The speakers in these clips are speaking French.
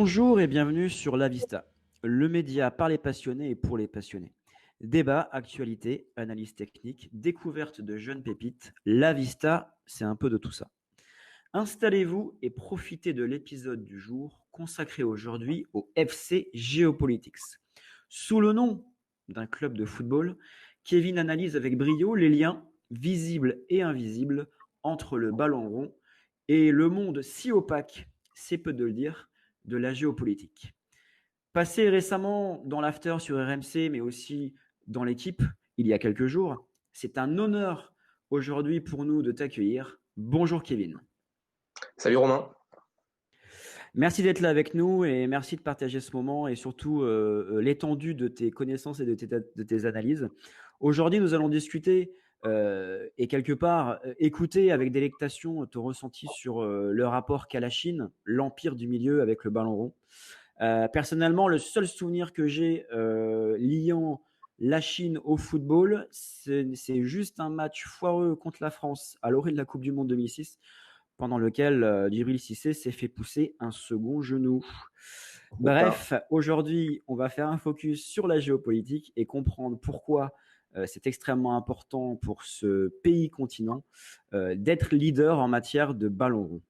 Bonjour et bienvenue sur La Vista, le média par les passionnés et pour les passionnés. Débat, actualité, analyse technique, découverte de jeunes pépites. La Vista, c'est un peu de tout ça. Installez-vous et profitez de l'épisode du jour consacré aujourd'hui au FC Geopolitics. Sous le nom d'un club de football, Kevin analyse avec brio les liens visibles et invisibles entre le ballon rond et le monde si opaque, c'est peu de le dire, de la géopolitique. Passé récemment dans l'after sur RMC, mais aussi dans l'équipe il y a quelques jours, c'est un honneur aujourd'hui pour nous de t'accueillir. Bonjour Kevin. Salut Romain. Merci d'être là avec nous et merci de partager ce moment et surtout l'étendue de tes connaissances et de tes analyses. Aujourd'hui, nous allons discuter et quelque part écouter avec délectation ton ressenti sur le rapport qu'a la Chine, l'empire du milieu avec le ballon rond. Personnellement, le seul souvenir que j'ai liant la Chine au football, c'est juste un match foireux contre la France à l'orée de la Coupe du Monde 2006 pendant lequel Djibril Cissé s'est fait pousser un second genou. Opa. Bref, aujourd'hui, on va faire un focus sur la géopolitique et comprendre pourquoi c'est extrêmement important pour ce pays continent d'être leader en matière de ballon rond.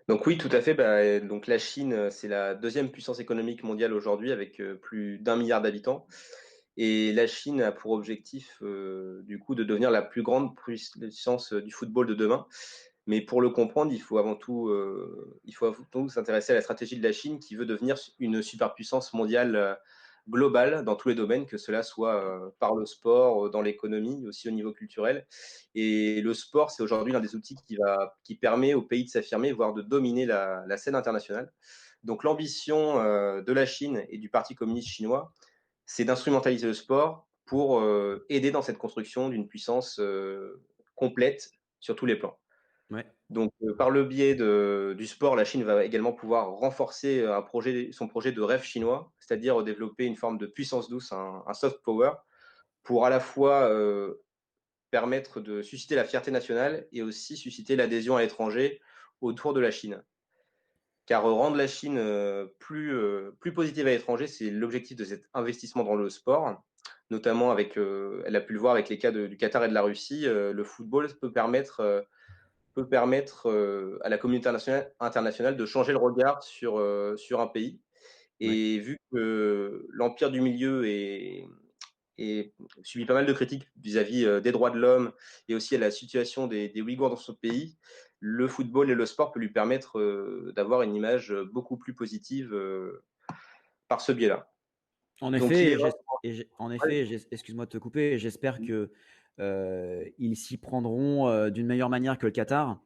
Donc oui, tout à fait. Donc la Chine, c'est la deuxième puissance économique mondiale aujourd'hui avec plus d'un milliard d'habitants. Et la Chine a pour objectif, du coup, de devenir la plus grande puissance du football de demain. Mais pour le comprendre, il faut avant tout s'intéresser à la stratégie de la Chine qui veut devenir une superpuissance mondiale globale dans tous les domaines, que cela soit par le sport, dans l'économie, aussi au niveau culturel. Et le sport, c'est aujourd'hui l'un des outils qui permet au pays de s'affirmer, voire de dominer la scène internationale. Donc l'ambition de la Chine et du Parti communiste chinois, c'est d'instrumentaliser le sport pour aider dans cette construction d'une puissance complète sur tous les plans. Ouais. Donc, par le biais du sport, la Chine va également pouvoir renforcer son projet de rêve chinois, c'est-à-dire développer une forme de puissance douce, un soft power, pour à la fois permettre de susciter la fierté nationale et aussi susciter l'adhésion à l'étranger autour de la Chine. Car rendre la Chine plus positive à l'étranger, c'est l'objectif de cet investissement dans le sport, notamment elle a pu le voir avec les cas du Qatar et de la Russie. Le football peut permettre à la communauté internationale de changer le regard sur un pays. Ouais. Et vu que l'empire du milieu subit pas mal de critiques vis-à-vis des droits de l'homme et aussi à la situation des Ouïghours dans son pays, le football et le sport peut lui permettre d'avoir une image beaucoup plus positive par ce biais-là. En Donc il effet, est vraiment... excuse-moi de te couper, j'espère que ils s'y prendront d'une meilleure manière que le Qatar,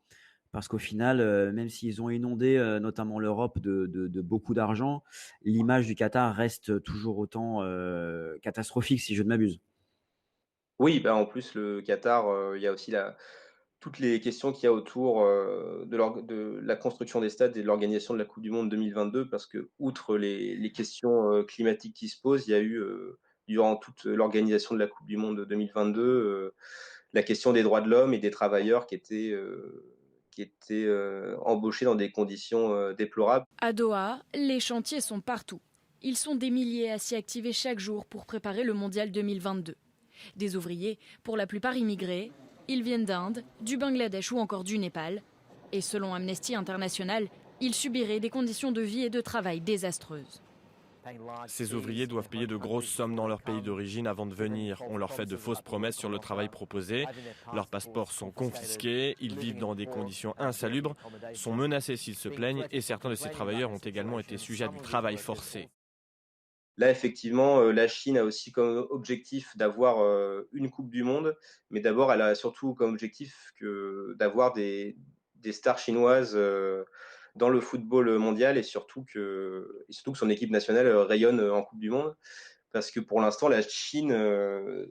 parce qu'au final, même s'ils ont inondé notamment l'Europe de beaucoup d'argent, l'image du Qatar reste toujours autant catastrophique, si je ne m'abuse. Oui, en plus, le Qatar, il y a aussi toutes les questions qu'il y a autour de la construction des stades et de l'organisation de la Coupe du Monde 2022, parce que, outre les questions climatiques qui se posent, il y a eu, durant toute l'organisation de la Coupe du Monde 2022, la question des droits de l'homme et des travailleurs qui étaient embauchés dans des conditions déplorables. À Doha, les chantiers sont partout. Ils sont des milliers à s'y activer chaque jour pour préparer le mondial 2022. Des ouvriers, pour la plupart immigrés, ils viennent d'Inde, du Bangladesh ou encore du Népal. Et selon Amnesty International, ils subiraient des conditions de vie et de travail désastreuses. Ces ouvriers doivent payer de grosses sommes dans leur pays d'origine avant de venir. On leur fait de fausses promesses sur le travail proposé. Leurs passeports sont confisqués. Ils vivent dans des conditions insalubres, sont menacés s'ils se plaignent et certains de ces travailleurs ont également été sujets à du travail forcé. Là, effectivement, la Chine a aussi comme objectif d'avoir une Coupe du Monde, mais d'abord, elle a surtout comme objectif d'avoir des stars chinoises dans le football mondial et surtout que son équipe nationale rayonne en Coupe du Monde. Parce que pour l'instant, la Chine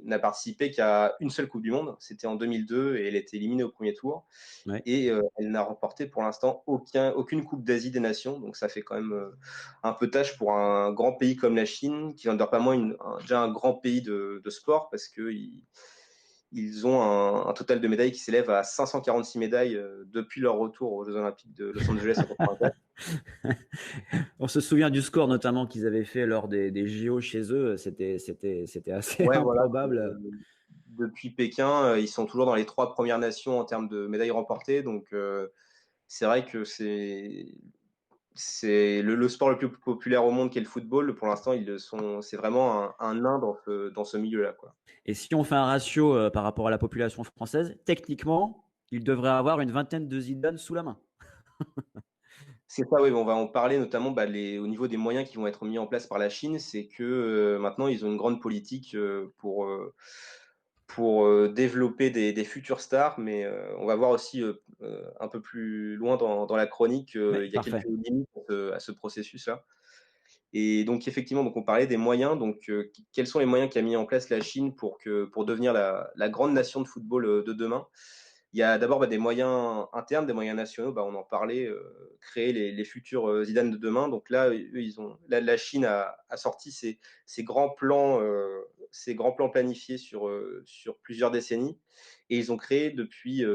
n'a participé qu'à une seule Coupe du Monde. C'était en 2002 et elle a été éliminée au premier tour. Ouais. Et elle n'a remporté pour l'instant aucune Coupe d'Asie des Nations. Donc ça fait quand même un peu tâche pour un grand pays comme la Chine, qui n'en demeure pas moins déjà un grand pays de sport, parce qu'il ils ont un total de médailles qui s'élève à 546 médailles depuis leur retour aux Jeux Olympiques de Los Angeles en 1984. On se souvient du score notamment qu'ils avaient fait lors des JO chez eux. C'était assez Ouais, voilà. improbable. Depuis Pékin, ils sont toujours dans les 3 premières nations en termes de médailles remportées. Donc, c'est vrai que c'est le sport le plus populaire au monde qui est le football. Pour l'instant, c'est vraiment un nain dans ce milieu-là, quoi. Et si on fait un ratio par rapport à la population française, techniquement, il devrait avoir une vingtaine de Zidane sous la main. C'est ça, oui, on va en parler notamment au niveau des moyens qui vont être mis en place par la Chine. C'est que maintenant, ils ont une grande politique pour développer des futures stars, mais on va voir aussi un peu plus loin dans la chronique, Ouais, il y a parfait. quelques limites à ce processus-là. Et donc effectivement, donc on parlait des moyens. Donc quels sont les moyens qu'a mis en place la Chine pour devenir la grande nation de football de demain? Il y a d'abord des moyens internes, des moyens nationaux. On en parlait, créer les futurs Zidane de demain. Donc là, la Chine a sorti ces grands plans planifiés sur plusieurs décennies. Et ils ont créé depuis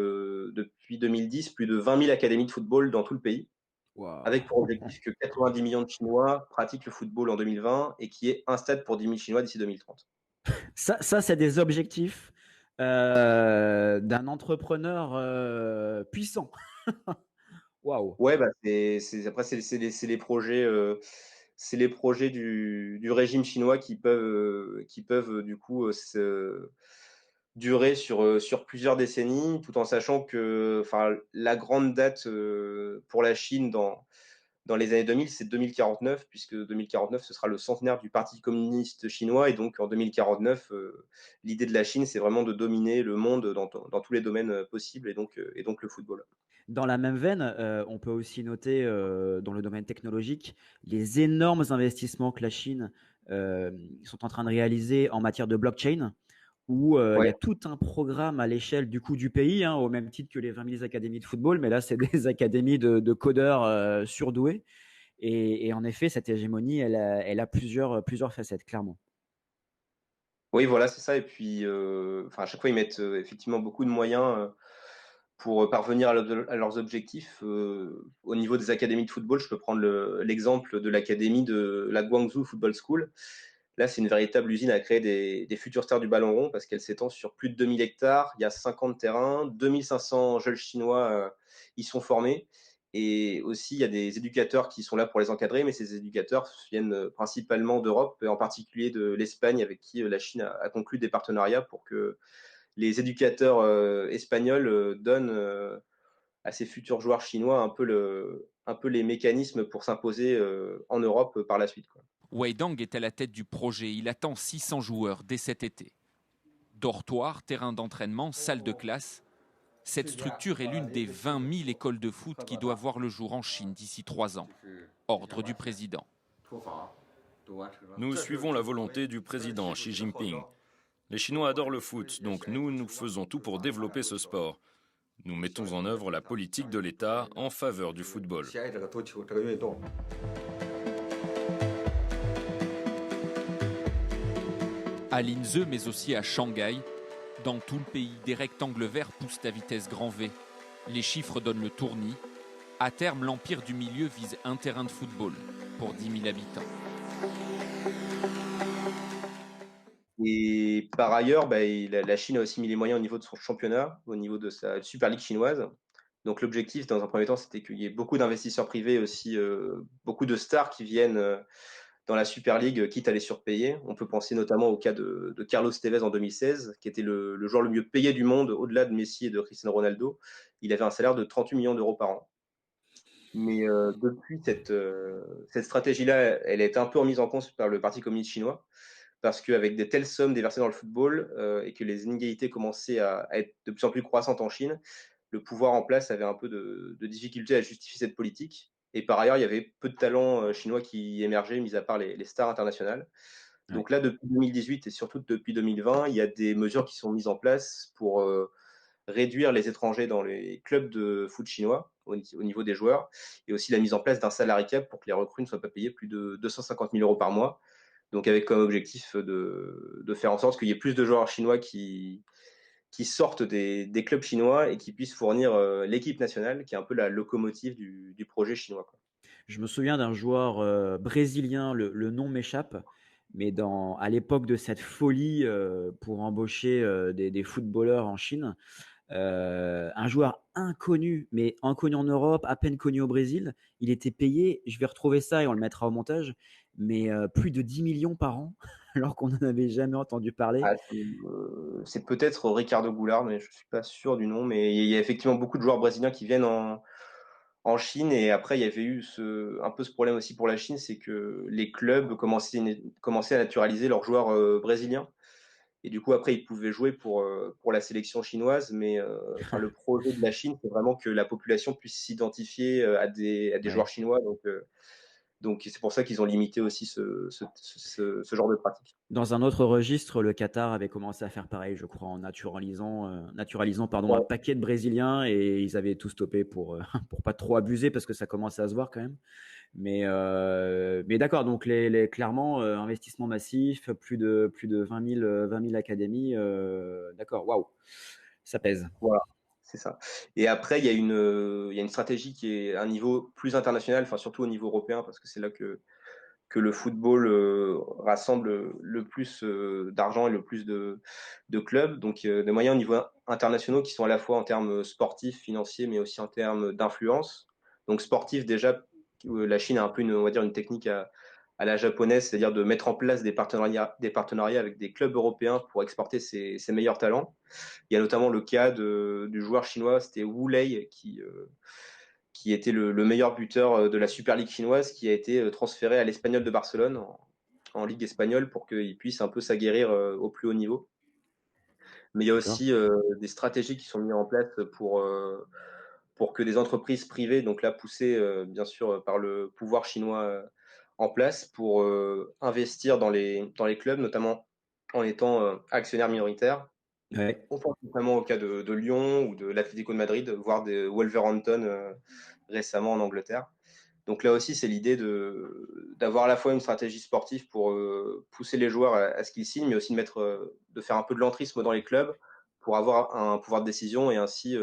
2010 plus de 20 000 académies de football dans tout le pays, Waouh. avec pour objectif que 90 millions de Chinois pratiquent le football en 2020 et qu'il y ait un stade pour 10 000 Chinois d'ici 2030. Ça c'est des objectifs d'un entrepreneur puissant. Waouh. Ouais, après, c'est les projets du régime chinois qui peuvent du coup durer sur plusieurs décennies, tout en sachant que la grande date pour la Chine dans les années 2000, c'est 2049, puisque 2049, ce sera le centenaire du Parti communiste chinois. Et donc, en 2049, l'idée de la Chine, c'est vraiment de dominer le monde dans tous les domaines possibles, et donc le football. Dans la même veine, on peut aussi noter dans le domaine technologique les énormes investissements que la Chine sont en train de réaliser en matière de blockchain, où il y Ouais. a tout un programme à l'échelle du coup du pays, hein, au même titre que les 20 000 académies de football, mais là c'est des académies de codeurs surdoués. Et en effet, cette hégémonie, elle a plusieurs facettes, clairement. Oui, voilà, c'est ça. Et puis, à chaque fois, ils mettent effectivement beaucoup de moyens pour parvenir à leurs objectifs. Au niveau des académies de football, je peux prendre l'exemple de l'académie de la Guangzhou Football School. Là, c'est une véritable usine à créer des futures stars du ballon rond, parce qu'elle s'étend sur plus de 2000 hectares. Il y a 50 terrains, 2500 jeunes Chinois y sont formés. Et aussi, il y a des éducateurs qui sont là pour les encadrer, mais ces éducateurs viennent principalement d'Europe, et en particulier de l'Espagne, avec qui la Chine a conclu des partenariats pour que les éducateurs espagnols donnent à ces futurs joueurs chinois un peu les mécanismes pour s'imposer en Europe par la suite, quoi. Wei Dong est à la tête du projet. Il attend 600 joueurs dès cet été. Dortoirs, terrain d'entraînement, salle de classe. Cette structure est l'une des 20 000 écoles de foot qui doivent voir le jour en Chine d'ici 3 ans. Ordre du président. Nous suivons la volonté du président Xi Jinping. Les Chinois adorent le foot, donc nous faisons tout pour développer ce sport. Nous mettons en œuvre la politique de l'État en faveur du football. À Linzhou, mais aussi à Shanghai, dans tout le pays, des rectangles verts poussent à vitesse grand V. Les chiffres donnent le tournis. À terme, l'empire du milieu vise un terrain de football pour 10 000 habitants. Et par ailleurs, la Chine a aussi mis les moyens au niveau de son championnat, au niveau de sa Super League chinoise. Donc l'objectif, dans un premier temps, c'était qu'il y ait beaucoup d'investisseurs privés, aussi beaucoup de stars qui viennent dans la Super League, quitte à les surpayer. On peut penser notamment au cas de Carlos Tevez en 2016, qui était le joueur le mieux payé du monde, au-delà de Messi et de Cristiano Ronaldo. Il avait un salaire de 38 millions d'euros par an. Mais depuis, cette stratégie-là, elle a été un peu remise en cause par le Parti communiste chinois, parce qu'avec des telles sommes déversées dans le football et que les inégalités commençaient à être de plus en plus croissantes en Chine, le pouvoir en place avait un peu de difficulté à justifier cette politique. Et par ailleurs, il y avait peu de talents chinois qui émergeaient, mis à part les stars internationales. Donc là, depuis 2018 et surtout depuis 2020, il y a des mesures qui sont mises en place pour réduire les étrangers dans les clubs de foot chinois au niveau des joueurs, et aussi la mise en place d'un salary cap pour que les recrues ne soient pas payées plus de 250 000 euros par mois. Donc avec comme objectif de faire en sorte qu'il y ait plus de joueurs chinois qui qui sortent des clubs chinois et qui puissent fournir l'équipe nationale, qui est un peu la locomotive du projet chinois, quoi. Je me souviens d'un joueur brésilien, le nom m'échappe, mais à l'époque de cette folie pour embaucher des footballeurs en Chine, un joueur inconnu, mais inconnu en Europe, à peine connu au Brésil, il était payé, je vais retrouver ça et on le mettra au montage, mais plus de 10 millions par an, alors qu'on n'en avait jamais entendu parler. Ah, c'est peut-être Ricardo Goulart, mais je suis pas sûr du nom. Mais il y a effectivement beaucoup de joueurs brésiliens qui viennent en Chine. Et après, il y avait eu un peu ce problème aussi pour la Chine, c'est que les clubs commençaient à naturaliser leurs joueurs brésiliens. Et du coup, après, ils pouvaient jouer pour la sélection chinoise. Mais enfin, le projet de la Chine, c'est vraiment que la population puisse s'identifier à des joueurs Ouais. chinois. Donc c'est pour ça qu'ils ont limité aussi ce genre de pratique. Dans un autre registre, le Qatar avait commencé à faire pareil, je crois, en naturalisant pardon, un Ouais. paquet de Brésiliens et ils avaient tout stoppé pour pour pas trop abuser parce que ça commençait à se voir quand même. Mais d'accord, donc clairement, investissement massif, plus de 20 000 académies, d'accord, waouh, ça pèse. Voilà, c'est ça. Et après, il y a une stratégie qui est à un niveau plus international, enfin surtout au niveau européen, parce que c'est là que le football rassemble le plus d'argent et le plus de clubs. Donc des moyens au niveau internationaux qui sont à la fois en termes sportifs, financiers, mais aussi en termes d'influence. Donc sportif, déjà, la Chine a un peu on va dire une technique à la japonaise, c'est-à-dire de mettre en place des partenariats avec des clubs européens pour exporter ses meilleurs talents. Il y a notamment le cas du joueur chinois, c'était Wu Lei, qui était le meilleur buteur de la Super League chinoise, qui a été transféré à l'Espagnol de Barcelone, en Ligue espagnole, pour qu'il puisse un peu s'aguerrir au plus haut niveau. Mais il y a D'accord. aussi des stratégies qui sont mises en place pour que des entreprises privées, donc là poussées bien sûr par le pouvoir chinois en place, pour investir dans les clubs, notamment en étant actionnaire minoritaire. Ouais. On pense notamment au cas de Lyon ou de l'Atlético de Madrid, voire de Wolverhampton récemment en Angleterre. Donc là aussi, c'est l'idée d'avoir à la fois une stratégie sportive pour pousser les joueurs à ce qu'ils signent, mais aussi de faire un peu de l'entrisme dans les clubs pour avoir un pouvoir de décision et ainsi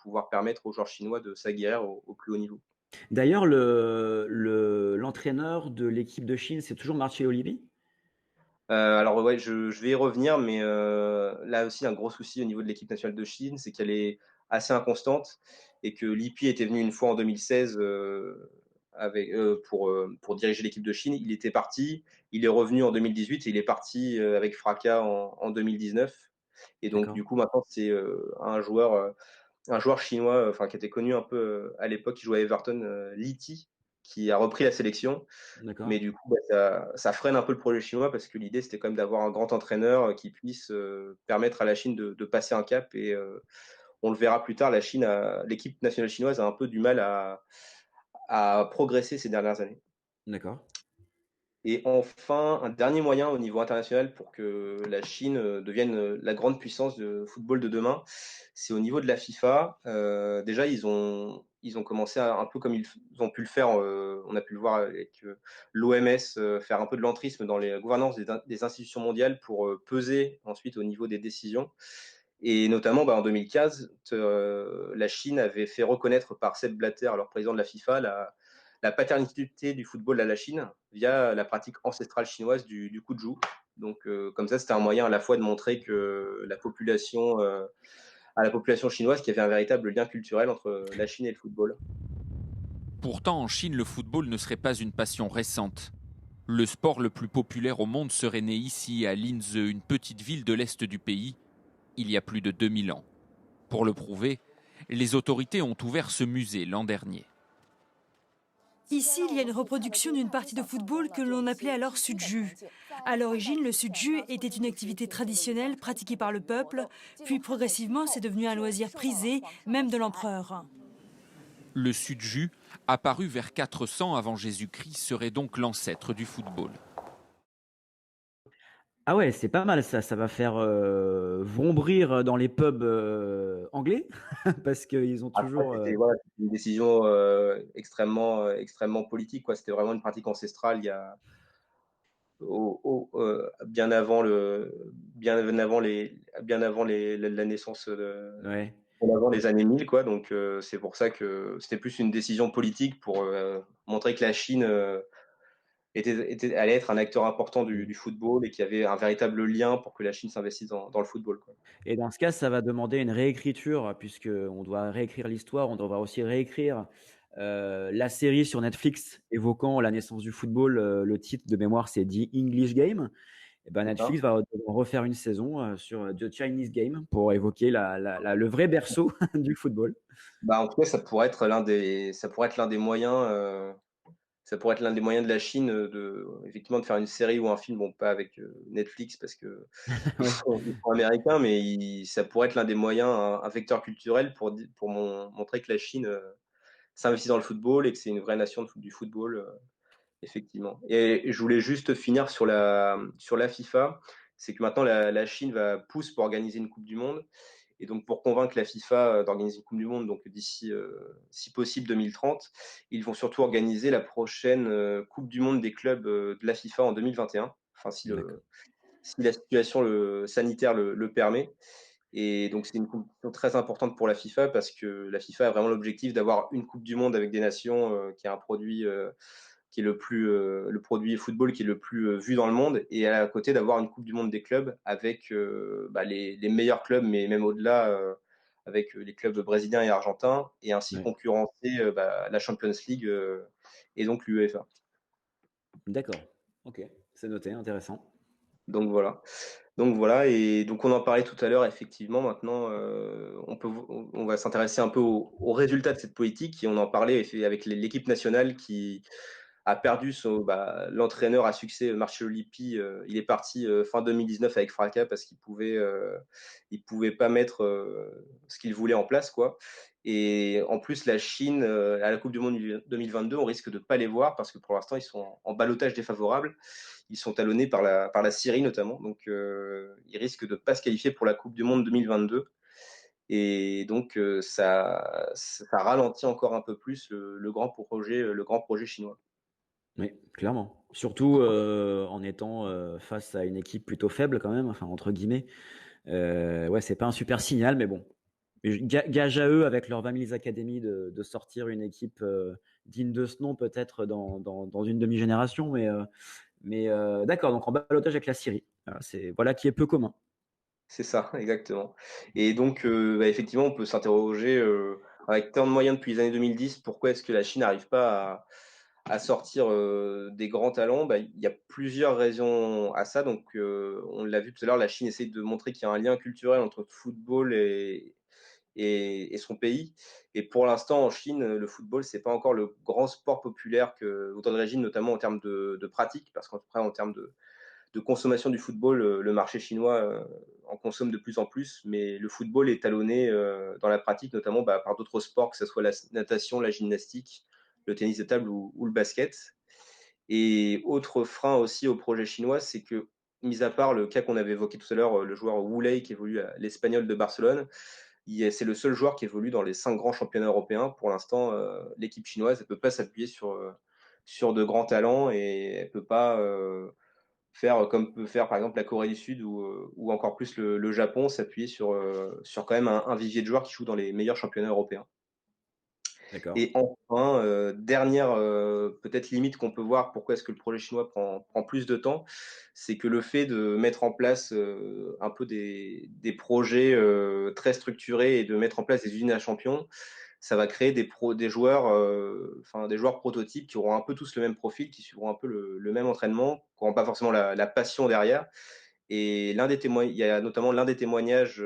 pouvoir permettre aux joueurs chinois de s'aguerrir au plus haut niveau. D'ailleurs, l'entraîneur de l'équipe de Chine, c'est toujours Marcelo Lippi? Alors ouais, je vais y revenir, mais là aussi, un gros souci au niveau de l'équipe nationale de Chine, c'est qu'elle est assez inconstante et que Lippi était venu une fois en 2016 pour diriger l'équipe de Chine. Il était parti, il est revenu en 2018 et il est parti avec fracas en 2019. Et donc, D'accord, du coup, maintenant, c'est un joueur chinois, enfin, qui était connu un peu à l'époque, qui jouait à Everton, Li Ti, qui a repris la sélection. d'accord. Mais du coup, ça freine un peu le projet chinois parce que l'idée, c'était quand même d'avoir un grand entraîneur qui puisse permettre à la Chine de passer un cap. Et on le verra plus tard, l'équipe nationale chinoise a un peu du mal à progresser ces dernières années. D'accord. Et enfin, un dernier moyen au niveau international pour que la Chine devienne la grande puissance de football de demain, c'est au niveau de la FIFA. Déjà, ils ont commencé un peu comme ils ont pu le faire, on a pu le voir avec l'OMS, faire un peu de l'entrisme dans les gouvernances des institutions mondiales pour peser ensuite au niveau des décisions. Et notamment, en 2015, la Chine avait fait reconnaître par Sepp Blatter, alors président de la FIFA, la paternité du football à la Chine via la pratique ancestrale chinoise du Kuju. Donc, comme ça, c'était un moyen à la fois de montrer à la population chinoise qu'il y avait un véritable lien culturel entre la Chine et le football. Pourtant, en Chine, le football ne serait pas une passion récente. Le sport le plus populaire au monde serait né ici, à Linze, une petite ville de l'est du pays, il y a plus de 2000 ans. Pour le prouver, les autorités ont ouvert ce musée l'an dernier. Ici, il y a une reproduction d'une partie de football que l'on appelait alors sudju. À l'origine, le sudju était une activité traditionnelle pratiquée par le peuple, puis progressivement, c'est devenu un loisir prisé, même de l'empereur. Le sudju, apparu vers 400 avant Jésus-Christ, serait donc l'ancêtre du football. Ah ouais, c'est pas mal ça, ça va faire vrombrir dans les pubs anglais parce qu'ils ont Après, toujours. c'était une décision extrêmement politique, quoi. C'était vraiment une pratique ancestrale bien avant bien avant la naissance, Ouais. bien avant les années 1000, quoi. Donc c'est pour ça que c'était plus une décision politique pour montrer que la Chine allait être un acteur important Mmh. du football et qu'il y avait un véritable lien pour que la Chine s'investisse dans le football, quoi. Et dans ce cas, ça va demander une réécriture, puisqu'on doit réécrire l'histoire, on devra aussi réécrire, la série sur Netflix évoquant la naissance du football, le titre de mémoire, c'est The English Game. Et ben, C'est ça. Netflix va devoir refaire une saison, sur, The Chinese Game pour évoquer le vrai berceau du football. Bah, en tout cas, ça pourrait être l'un des moyens, ça pourrait être l'un des moyens de la Chine, effectivement, de faire une série ou un film, bon, pas avec, Netflix parce que Ouais, ils sont américains, mais ça pourrait être l'un des moyens, un vecteur culturel pour montrer que la Chine, s'investit dans le football et que c'est une vraie nation du football, effectivement. Et je voulais juste finir sur la FIFA. C'est que maintenant la Chine pousse pour organiser une coupe du monde. Et donc, pour convaincre la FIFA d'organiser une Coupe du Monde, donc d'ici, si possible, 2030, ils vont surtout organiser la prochaine Coupe du Monde des clubs de la FIFA en 2021. Enfin, d'accord. si la situation sanitaire le permet. Et donc, c'est une compétition très importante pour la FIFA parce que la FIFA a vraiment l'objectif d'avoir une Coupe du Monde avec des nations qui a un produit qui est le produit football qui est le plus vu dans le monde, et à côté d'avoir une Coupe du Monde des clubs avec les meilleurs clubs, mais même au-delà, avec les clubs brésiliens et argentins, et ainsi Ouais. concurrencer la Champions League et donc l'UEFA. D'accord. OK, c'est noté, intéressant. Donc voilà. Donc voilà, et donc on en parlait tout à l'heure, effectivement, maintenant, on va s'intéresser un peu aux résultats de cette politique, et on en parlait avec l'équipe nationale qui a perdu l'entraîneur à succès, Marcello Lippi. Il est parti fin 2019 avec fracas parce il pouvait pas mettre ce qu'il voulait en place, quoi. Et en plus, la Chine, à la Coupe du Monde 2022, on risque de pas les voir parce que pour l'instant, ils sont en ballottage défavorable. Ils sont talonnés par la Syrie notamment, donc ils risquent de pas se qualifier pour la Coupe du Monde 2022. Et donc ça ralentit encore un peu plus le grand projet chinois. Oui, clairement. Surtout, en étant, face à une équipe plutôt faible quand même, enfin entre guillemets. Ouais, c'est pas un super signal, mais bon. Gage à eux, avec leurs 20 000 académies, de sortir une équipe digne de ce nom, peut-être dans une demi-génération. Mais d'accord, donc en balotage avec la Syrie. Voilà qui est peu commun. C'est ça, exactement. Et donc, effectivement, on peut s'interroger, avec tant de moyens depuis les années 2010, pourquoi est-ce que la Chine n'arrive pas à sortir des grands talents? Bah, il y a plusieurs raisons à ça. Donc, on l'a vu tout à l'heure, la Chine essaie de montrer qu'il y a un lien culturel entre le football et son pays. Et pour l'instant, en Chine, le football, c'est pas encore le grand sport populaire que d'autres régimes, notamment en termes de pratique, parce qu'après, en termes de consommation du football, le marché chinois en consomme de plus en plus, mais le football est talonné dans la pratique, notamment par d'autres sports, que ce soit la natation, la gymnastique, le tennis de table ou le basket. Et autre frein aussi au projet chinois, c'est que, mis à part le cas qu'on avait évoqué tout à l'heure, le joueur Wu Lei qui évolue à l'Espagnol de Barcelone, c'est le seul joueur qui évolue dans les 5 grands championnats européens. Pour l'instant, l'équipe chinoise ne peut pas s'appuyer sur de grands talents, et elle ne peut pas faire comme peut faire par exemple la Corée du Sud ou encore plus le Japon, s'appuyer sur quand même un vivier de joueurs qui jouent dans les meilleurs championnats européens. D'accord. Et enfin, dernière peut-être limite qu'on peut voir, pourquoi est-ce que le projet chinois prend plus de temps, c'est que le fait de mettre en place un peu des projets très structurés et de mettre en place des usines à champions, ça va créer des joueurs, des joueurs prototypes qui auront un peu tous le même profil, qui suivront un peu le même entraînement, qui n'auront pas forcément la passion derrière. Et il y a notamment l'un des témoignages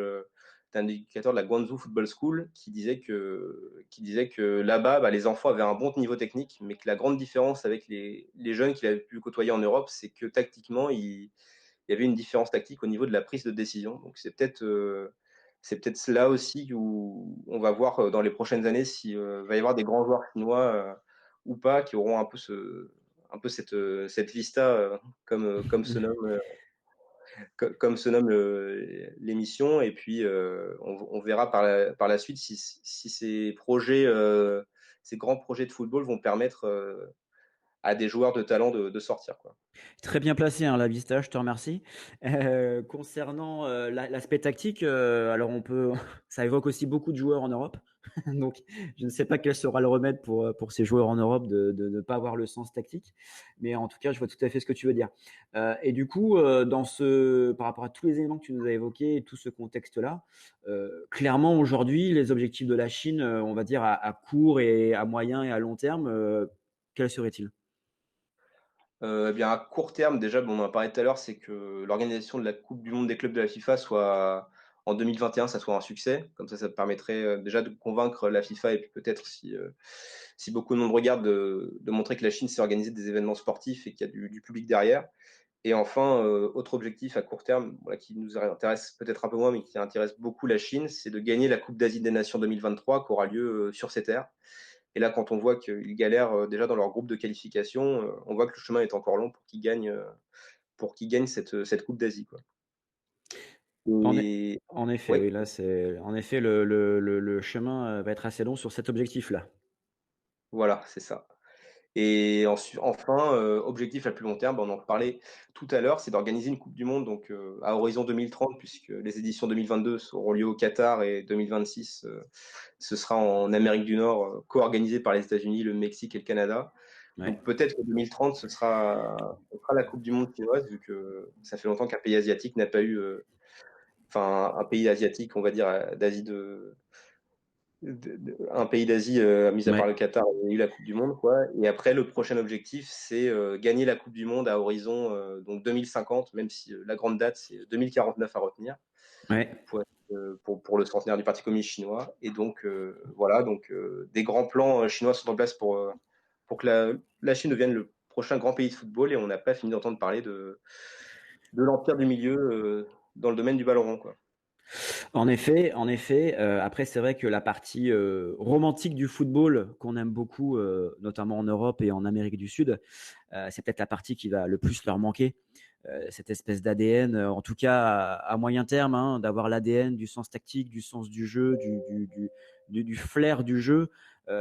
d'un éducateur de la Guangzhou Football School qui disait que là-bas, les enfants avaient un bon niveau technique, mais que la grande différence avec les jeunes qu'il avait pu côtoyer en Europe, c'est que tactiquement, il y avait une différence tactique au niveau de la prise de décision. Donc c'est peut-être là aussi où on va voir dans les prochaines années s'il va y avoir des grands joueurs chinois ou pas, qui auront un peu cette vista, comme se nomme comme se nomme l'émission. Et puis, on verra par la suite si ces grands projets de football vont permettre à des joueurs de talent de sortir, quoi. Très bien placé, hein, la Vista, je te remercie. Concernant l'aspect tactique, alors ça évoque aussi beaucoup de joueurs en Europe. Donc, je ne sais pas quel sera le remède pour ces joueurs en Europe de ne pas avoir le sens tactique. Mais en tout cas, je vois tout à fait ce que tu veux dire. Et du coup, par rapport à tous les éléments que tu nous as évoqués et tout ce contexte-là, clairement, aujourd'hui, les objectifs de la Chine, on va dire à court et à moyen et à long terme, quels seraient-ils? Eh bien, à court terme, déjà, bon, on en a parlé tout à l'heure, c'est que l'organisation de la Coupe du monde des clubs de la FIFA soit en 2021, ça soit un succès. Comme ça permettrait déjà de convaincre la FIFA et puis peut-être si beaucoup de monde regarde, de montrer que la Chine s'est organisée des événements sportifs et qu'il y a du public derrière. Et enfin, autre objectif à court terme, voilà, qui nous intéresse peut-être un peu moins, mais qui intéresse beaucoup la Chine, c'est de gagner la Coupe d'Asie des Nations 2023 qui aura lieu sur ces terres. Et là, quand on voit qu'ils galèrent déjà dans leur groupe de qualification, on voit que le chemin est encore long pour qu'ils gagnent cette Coupe d'Asie, quoi. En e Et En effet, oui, oui, là, en effet, le chemin, va être assez long sur cet objectif-là. voilà, c'est ça. Et enfin, objectif à plus long terme, bah, on en parlait tout à l'heure, c'est d'organiser une coupe du monde donc à horizon 2030 puisque les éditions 2022 auront lieu au Qatar et 2026, ce sera en Amérique du Nord, co-organisé par les États-Unis, le Mexique et le Canada. Ouais. Donc peut-être que 2030, ce sera la coupe du monde chinoise vu que ça fait longtemps qu'un pays asiatique n'a pas eu, enfin un pays asiatique, on va dire, d'Asie un pays d'Asie, mis à part Ouais. le Qatar, il y a eu la Coupe du Monde, quoi. Et après, le prochain objectif, c'est gagner la Coupe du Monde à horizon donc 2050, même si la grande date, c'est 2049 à retenir Ouais. pour le centenaire du Parti communiste chinois. Et donc, voilà, donc des grands plans chinois sont en place pour que la Chine devienne le prochain grand pays de football. Et on n'a pas fini d'entendre parler de l'empire du milieu dans le domaine du ballon rond, quoi. En effet, après c'est vrai que la partie, romantique du football qu'on aime beaucoup, notamment en Europe et en Amérique du Sud, c'est peut-être la partie qui va le plus leur manquer. Cette espèce d'ADN, en tout cas à moyen terme, hein, d'avoir l'ADN du sens tactique, du sens du jeu, du flair du jeu.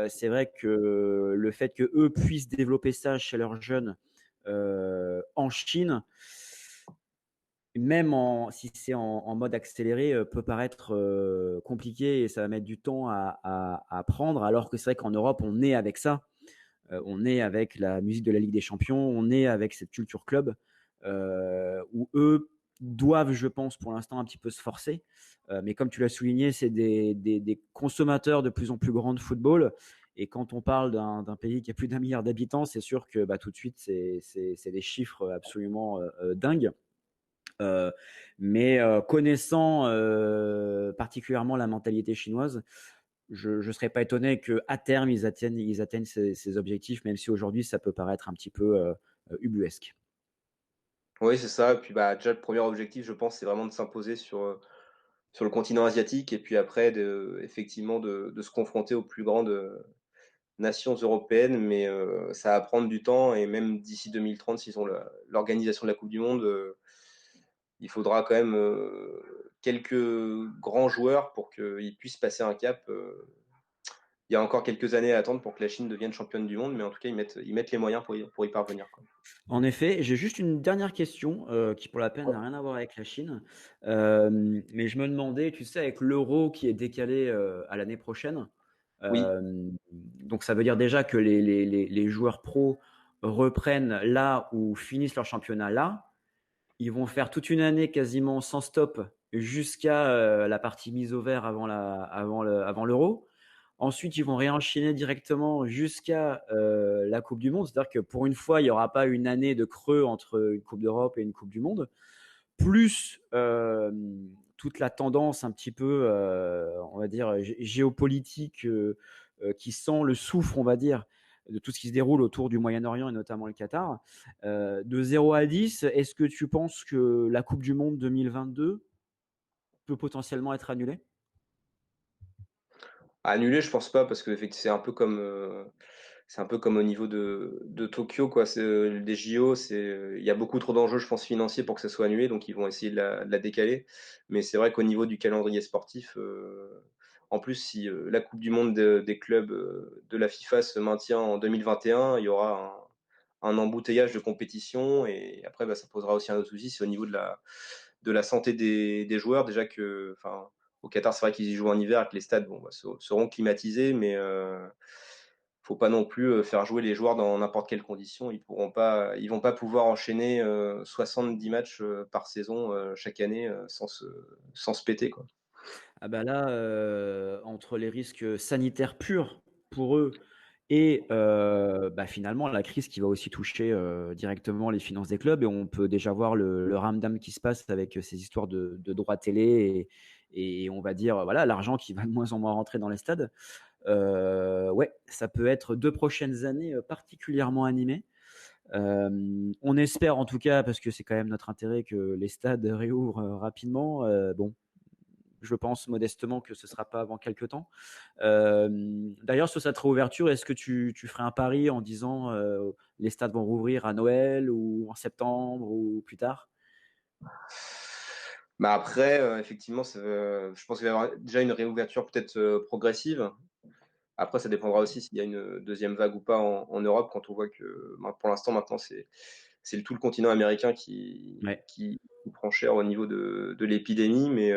C'est vrai que le fait qu'eux puissent développer ça chez leurs jeunes, en Chine, même si c'est en mode accéléré, peut paraître compliqué et ça va mettre du temps à apprendre. Alors que c'est vrai qu'en Europe, on est avec ça. On est avec la musique de la Ligue des Champions, on est avec cette culture club où eux doivent, je pense, pour l'instant un petit peu se forcer. Mais comme tu l'as souligné, c'est des consommateurs de plus en plus grands de football. Et quand on parle d'un pays qui a plus d'un milliard d'habitants, c'est sûr que bah, tout de suite, c'est des chiffres absolument dingues. Euh, mais connaissant particulièrement la mentalité chinoise, je ne serais pas étonné qu'à terme, ils atteignent ces objectifs, même si aujourd'hui, ça peut paraître un petit peu ubuesque. Oui, c'est ça. Et puis, bah, déjà, le premier objectif, je pense, c'est vraiment de s'imposer sur le continent asiatique et puis après, effectivement, de se confronter aux plus grandes nations européennes. Mais ça va prendre du temps et même d'ici 2030, s'ils ont l'organisation de la Coupe du Monde, il faudra quand même quelques grands joueurs pour qu'ils puissent passer un cap. Il y a encore quelques années à attendre pour que la Chine devienne championne du monde, mais en tout cas, ils mettent les moyens pour y parvenir, quoi. En effet, j'ai juste une dernière question qui, pour la peine, n'a rien à voir avec la Chine. Mais je me demandais, tu sais, avec l'euro qui est décalé à l'année prochaine, Oui. donc ça veut dire déjà que les joueurs pros reprennent là où finissent leur championnat là. Ils vont faire toute une année quasiment sans stop jusqu'à la partie mise au vert avant l'Euro. Ensuite, ils vont réenchaîner directement jusqu'à la Coupe du Monde. C'est-à-dire que pour une fois, il n'y aura pas une année de creux entre une Coupe d'Europe et une Coupe du Monde. Plus toute la tendance un petit peu, on va dire, géopolitique qui sent le souffle, on va dire, de tout ce qui se déroule autour du Moyen-Orient et notamment le Qatar. De 0 à 10, est-ce que tu penses que la Coupe du Monde 2022 peut potentiellement être annulée? Annuler, je pense pas parce que c'est un peu comme au niveau de Tokyo, quoi. Les JO, il y a beaucoup trop d'enjeux, je pense, financiers pour que ça soit annulé, donc ils vont essayer de la décaler. Mais c'est vrai qu'au niveau du calendrier sportif, en plus, si la Coupe du Monde des clubs de la FIFA se maintient en 2021, il y aura un embouteillage de compétition. Et après, ça posera aussi un autre souci, c'est au niveau de la santé des joueurs. Déjà que, au Qatar, c'est vrai qu'ils y jouent en hiver et que les stades seront climatisés, mais faut pas non plus faire jouer les joueurs dans n'importe quelles conditions. Ils vont pas pouvoir enchaîner 70 matchs par saison chaque année sans se péter, quoi. Ah bah là, entre les risques sanitaires purs pour eux et finalement la crise qui va aussi toucher, directement les finances des clubs et on peut déjà voir le ramdam qui se passe avec, ces histoires de droits télé et on va dire, voilà, l'argent qui va de moins en moins rentrer dans les stades. Ouais, ça peut être 2 prochaines années, particulièrement animées. On espère en tout cas, parce que c'est quand même notre intérêt, que les stades réouvrent, rapidement. Bon, je pense modestement que ce ne sera pas avant quelques temps. D'ailleurs, sur cette réouverture, est-ce que tu ferais un pari en disant les stades vont rouvrir à Noël ou en septembre ou plus tard? Après, effectivement, je pense qu'il va y avoir déjà une réouverture peut-être progressive. Après, ça dépendra aussi s'il y a une deuxième vague ou pas en Europe, quand on voit que pour l'instant, maintenant, c'est tout le continent américain Ouais. qui prend cher au niveau de l'épidémie. Mais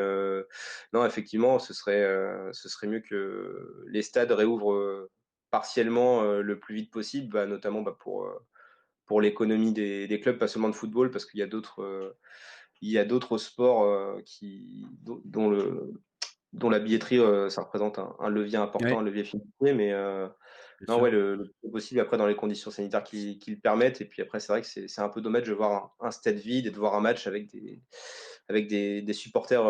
non, effectivement, ce serait mieux que les stades réouvrent partiellement le plus vite possible, notamment pour l'économie des clubs, pas seulement de football, parce qu'il y a d'autres sports dont la billetterie, ça représente un levier important, Ouais, un levier financier. Mais bien non, sûr. ouais, le plus possible après dans les conditions sanitaires qui le permettent. Et puis après, c'est vrai que c'est un peu dommage de voir un stade vide et de voir un match avec des supporters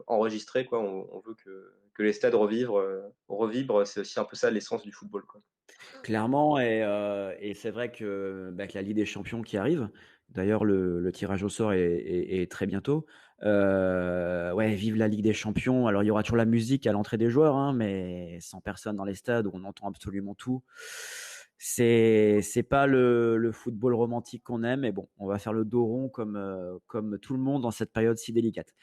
enregistrés, quoi. On veut que les stades revibrent. C'est aussi un peu ça l'essence du football, quoi. Clairement et c'est vrai que la Ligue des champions qui arrive, d'ailleurs le tirage au sort est très bientôt. Ouais, vive la Ligue des champions. Alors il y aura toujours la musique à l'entrée des joueurs, hein, mais sans personne dans les stades où on entend absolument tout. C'est pas le football romantique qu'on aime, mais bon, on va faire le dos rond comme tout le monde dans cette période si délicate.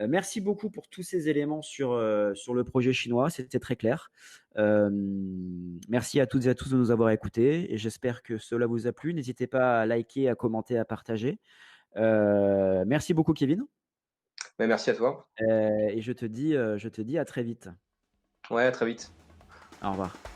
Merci beaucoup pour tous ces éléments sur le projet chinois, c'était très clair. Merci à toutes et à tous de nous avoir écoutés et j'espère que cela vous a plu. N'hésitez pas à liker, à commenter, à partager. Merci beaucoup Kevin, Mais merci à toi. et je te dis à très vite. Ouais, à très vite. Au revoir.